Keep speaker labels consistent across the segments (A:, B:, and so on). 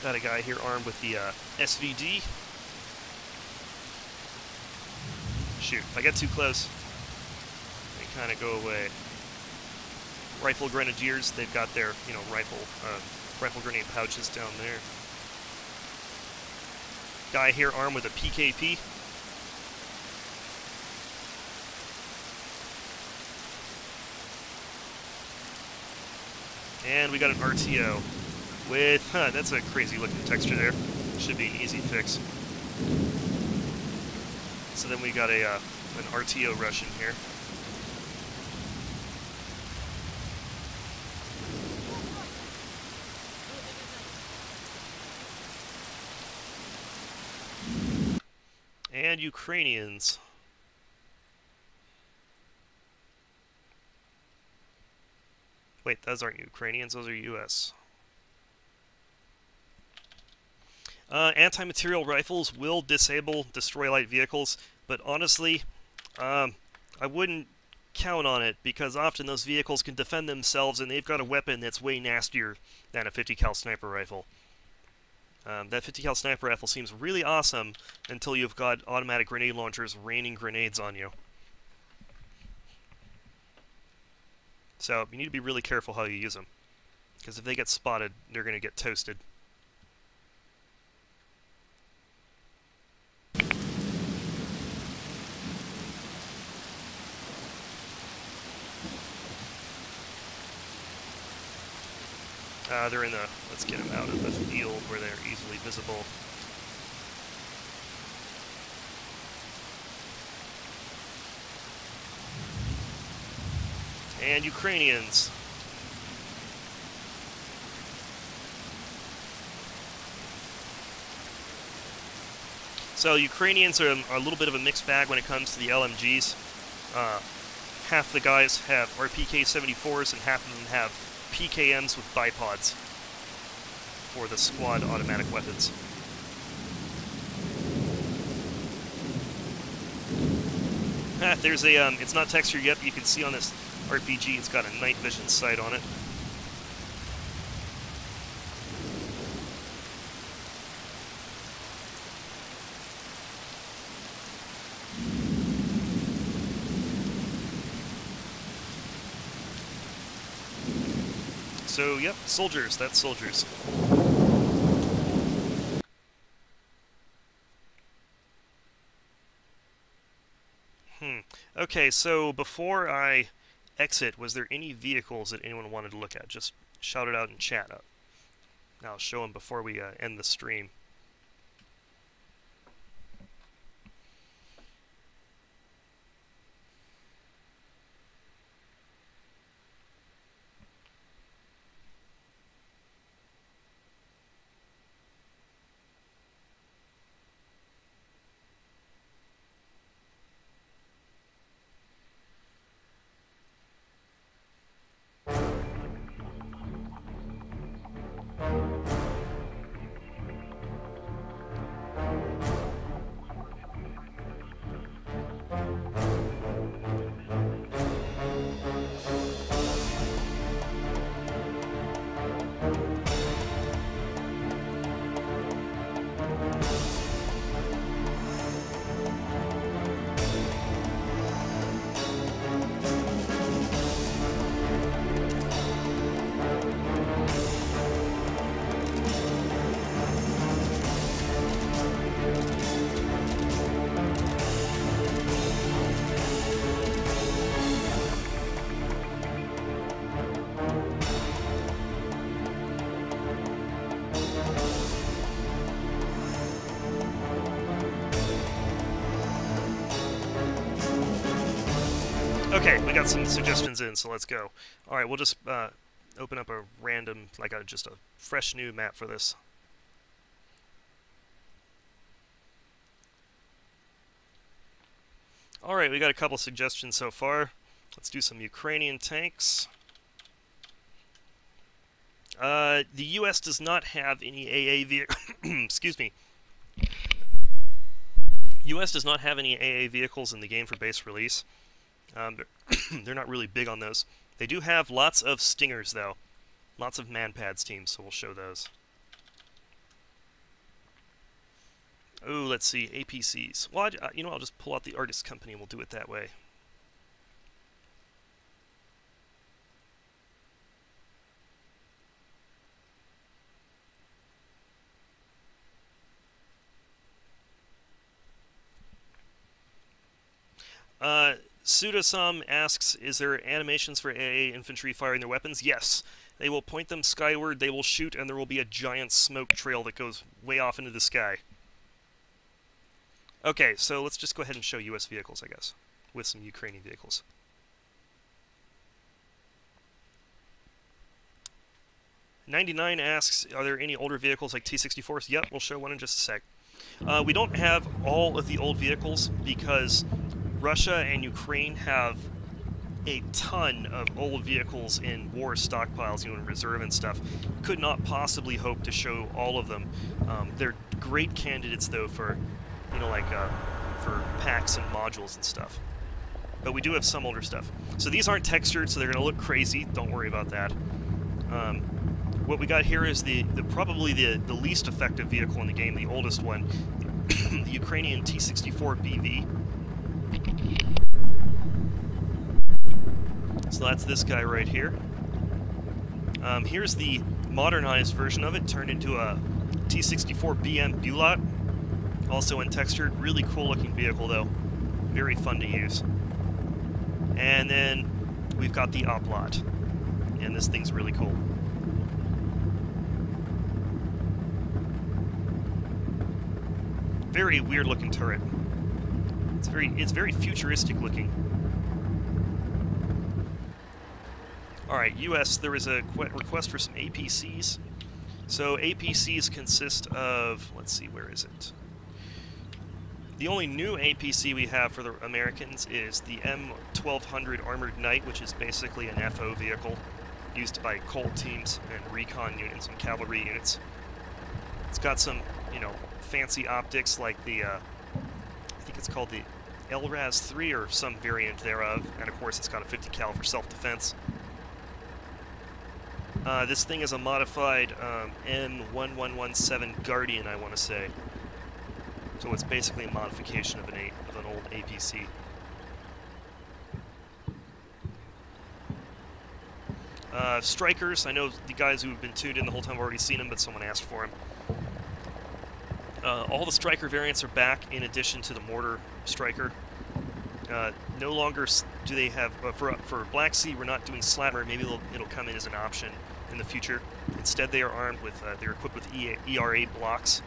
A: Got a guy here armed with the SVD. Shoot, if I get too close, they kind of go away. Rifle Grenadiers, they've got their, rifle grenade pouches down there. Guy here armed with a PKP. And we got an RTO with, that's a crazy looking texture there. Should be an easy fix. So then we got an RTO Russian here. And Ukrainians. Wait, those aren't Ukrainians, those are US. Anti-material rifles will disable destroy light vehicles, but honestly, I wouldn't count on it, because often those vehicles can defend themselves and they've got a weapon that's way nastier than a 50 cal sniper rifle. That 50 cal sniper rifle seems really awesome until you've got automatic grenade launchers raining grenades on you. So you need to be really careful how you use them, because if they get spotted, they're going to get toasted. They're in the, let's get them out of the field where they're easily visible. And Ukrainians. So Ukrainians are a little bit of a mixed bag when it comes to the LMGs. Half the guys have RPK-74s and half of them have PKMs with bipods for the squad automatic weapons. There's a, it's not textured yet, but you can see on this RPG it's got a night vision sight on it. So, yep, soldiers, that's soldiers. Okay, so before I exit, was there any vehicles that anyone wanted to look at? Just shout it out in chat. I'll show them before we end the stream. Okay, we got some suggestions in, so let's go. Alright, we'll just open up a random, just a fresh new map for this. Alright, we got a couple suggestions so far. Let's do some Ukrainian tanks. The US does not have any AA vehicles. Excuse me. US does not have any AA vehicles in the game for base release. They're not really big on those. They do have lots of Stingers, though. Lots of Manpads teams, so we'll show those. Oh, let's see, APCs. Well, you know, I'll just pull out the artist company and we'll do it that way. Pseudosum asks, is there animations for AA infantry firing their weapons? Yes. They will point them skyward, they will shoot, and there will be a giant smoke trail that goes way off into the sky. Okay, so let's just go ahead and show US vehicles, I guess, with some Ukrainian vehicles. '99 asks, are there any older vehicles like T-64s? Yep, we'll show one in just a sec. We don't have all of the old vehicles because Russia and Ukraine have a ton of old vehicles in war stockpiles, you know, in reserve and stuff. Could not possibly hope to show all of them. They're great candidates, though, for, you know, like, for packs and modules and stuff. But we do have some older stuff. So these aren't textured, so they're going to look crazy. Don't worry about that. What we got here is probably the least effective vehicle in the game, the oldest one, the Ukrainian T-64 BV. So that's this guy right here. Here's the modernized version of it, turned into a T-64 BM Bulat, also in textured. Really cool looking vehicle though, very fun to use. And then we've got the Oplot, and this thing's really cool. Very weird looking turret. It's very futuristic looking. Alright, US, there is a request for some APCs. So APCs consist of, let's see, where is it? The only new APC we have for the Americans is the M1200 Armored Knight, which is basically an FO vehicle used by Colt teams and recon units and cavalry units. It's got some, you know, fancy optics like the, I think it's called the LRAS 3 or some variant thereof, and of course it's got a 50 cal for self-defense. This thing is a modified M1117 Guardian, I want to say. So it's basically a modification of an old APC. Strikers, I know the guys who have been tuned in the whole time have already seen them, but someone asked for them. All the Striker variants are back in addition to the Mortar Striker. No longer do they have, for Black Sea, we're not doing Slammer. Maybe it'll come in as an option in the future. Instead, they are armed with, they're equipped with ERA blocks.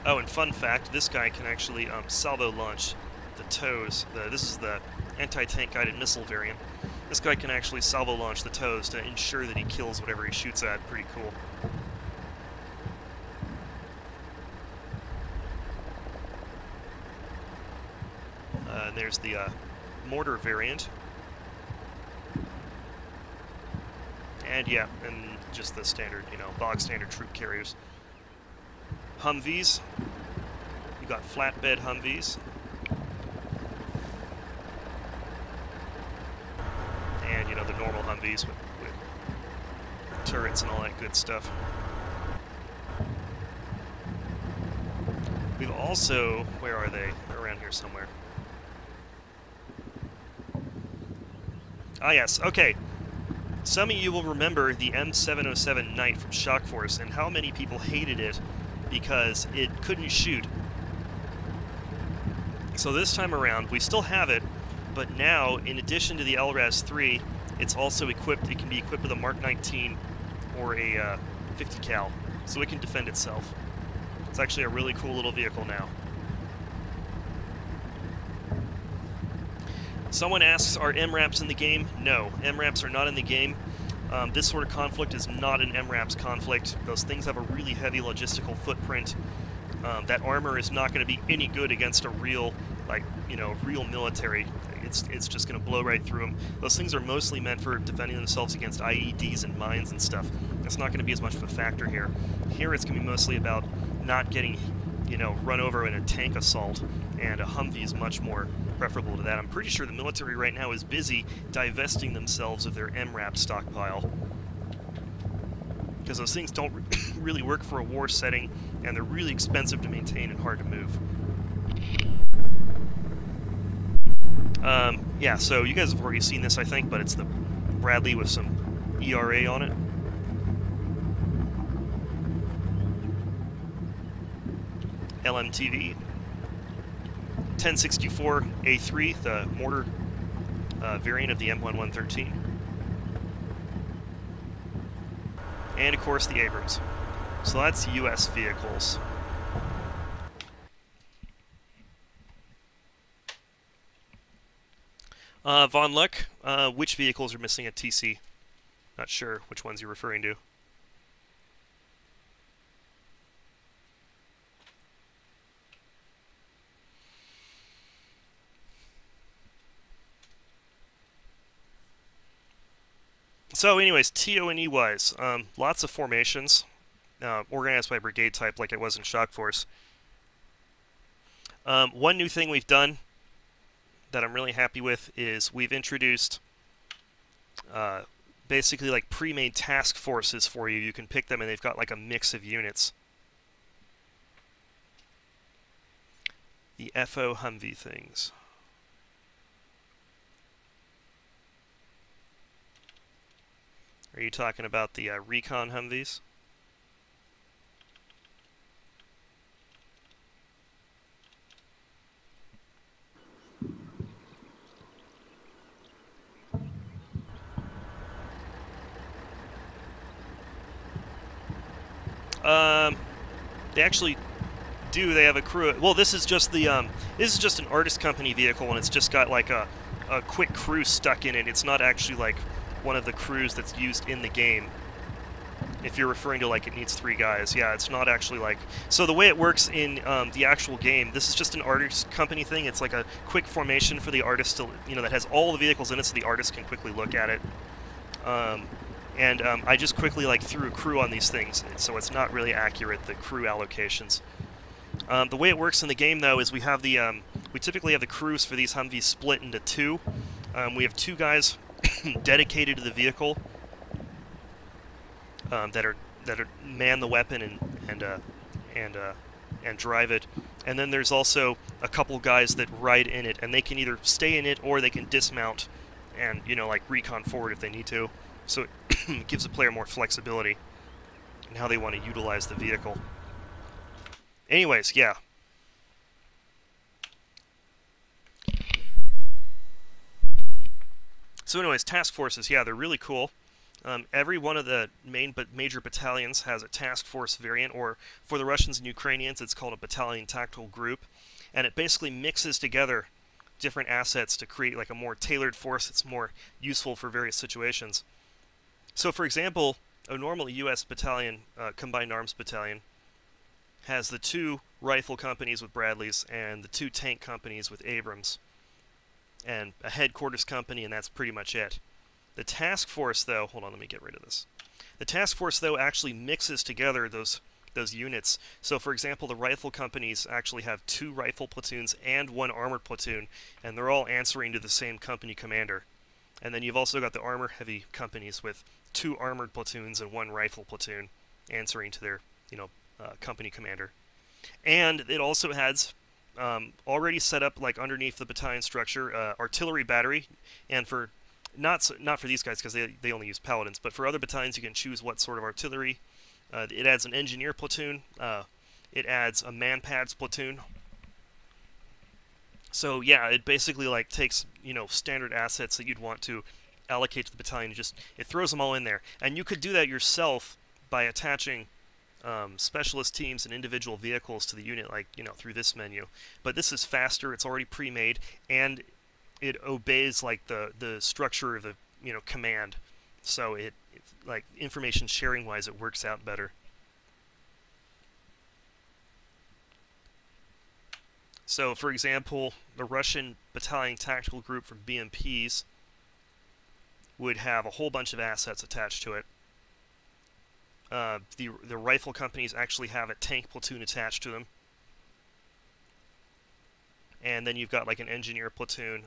A: Oh, and fun fact, this guy can actually salvo launch the TOWs. This is the anti-tank guided missile variant. This guy can actually salvo launch the TOWs to ensure that he kills whatever he shoots at. Pretty cool. And there's the mortar variant. And yeah, and just the standard, you know, bog standard troop carriers. Humvees. You got flatbed Humvees. And, you know, the normal Humvees with turrets and all that good stuff. We've also, where are they? They're around here somewhere. Ah, yes, okay. Some of you will remember the M707 Knight from Shock Force and how many people hated it because it couldn't shoot. So this time around, we still have it, but now, in addition to the LRAS 3, it's also equipped, it can be equipped with a Mark 19 or a 50 cal, so it can defend itself. It's actually a really cool little vehicle now. Someone asks, are MRAPs in the game? No, MRAPs are not in the game. This sort of conflict is not an MRAPs conflict. Those things have a really heavy logistical footprint. That armor is not going to be any good against a real, like, you know, real military. It's just going to blow right through them. Those things are mostly meant for defending themselves against IEDs and mines and stuff. That's not going to be as much of a factor here. Here it's going to be mostly about not getting, you know, run over in a tank assault and a Humvee is much more preferable to that. I'm pretty sure the military right now is busy divesting themselves of their MRAP stockpile, because those things don't really work for a war setting, and they're really expensive to maintain and hard to move. Yeah, so you guys have already seen this, I think, but it's the Bradley with some ERA on it. LMTV. 1064A3, the mortar variant of the M1113. And, of course, the Abrams. So that's U.S. vehicles. Von Luck, which vehicles are missing at TC? Not sure which ones you're referring to. So anyways, TONE-wise, lots of formations, organized by brigade type like it was in Shock Force. One new thing we've done that I'm really happy with is we've introduced basically like pre-made task forces for you. You can pick them and they've got like a mix of units. The FO Humvee things. Are you talking about the Recon Humvees? They actually do. They have a crew. Well, this is just the this is just an artist company vehicle, and it's just got like a quick crew stuck in it. It's not actually like one of the crews that's used in the game. If you're referring to like it needs 3 guys, yeah, it's not actually like. So the way it works in the actual game, this is just an artist company thing. It's like a quick formation for the artist to, that has all the vehicles in it, so the artist can quickly look at it. I just quickly like threw a crew on these things, so it's not really accurate, the crew allocations. The way it works in the game, though, is we have the we typically have the crews for these Humvees split into 2. We have 2 guys dedicated to the vehicle that are man the weapon and drive it, and then there's also a couple guys that ride in it, and they can either stay in it or they can dismount and like recon forward if they need to. So it gives the player more flexibility in how they want to utilize the vehicle. Anyways, yeah. So anyways, task forces, yeah, they're really cool. Every one of the major battalions has a task force variant, or for the Russians and Ukrainians, it's called a battalion tactical group, and it basically mixes together different assets to create like a more tailored force that's more useful for various situations. So, for example, a normal U.S. battalion, combined arms battalion, has the 2 rifle companies with Bradleys and the 2 tank companies with Abrams, and a headquarters company, and that's pretty much it. The task force, though, hold on, let me get rid of this. The task force, though, actually mixes together those units. So, for example, the rifle companies actually have 2 rifle platoons and 1 armored platoon, and they're all answering to the same company commander. And then you've also got the armor-heavy companies with 2 armored platoons and 1 rifle platoon answering to their, company commander. And it also has already set up, like underneath the battalion structure, artillery battery. And for not for these guys because they only use paladins, but for other battalions you can choose what sort of artillery. It adds an engineer platoon. It adds a man-pads platoon. So yeah, it basically like takes standard assets that you'd want to allocate to the battalion. It throws them all in there, and you could do that yourself by attaching specialist teams and individual vehicles to the unit, like through this menu. But this is faster. It's already pre-made, and it obeys like the structure of the command. So it like information sharing wise, it works out better. So, for example, the Russian battalion tactical group from BMPs would have a whole bunch of assets attached to it. The rifle companies actually have a tank platoon attached to them. and then you've got like an engineer platoon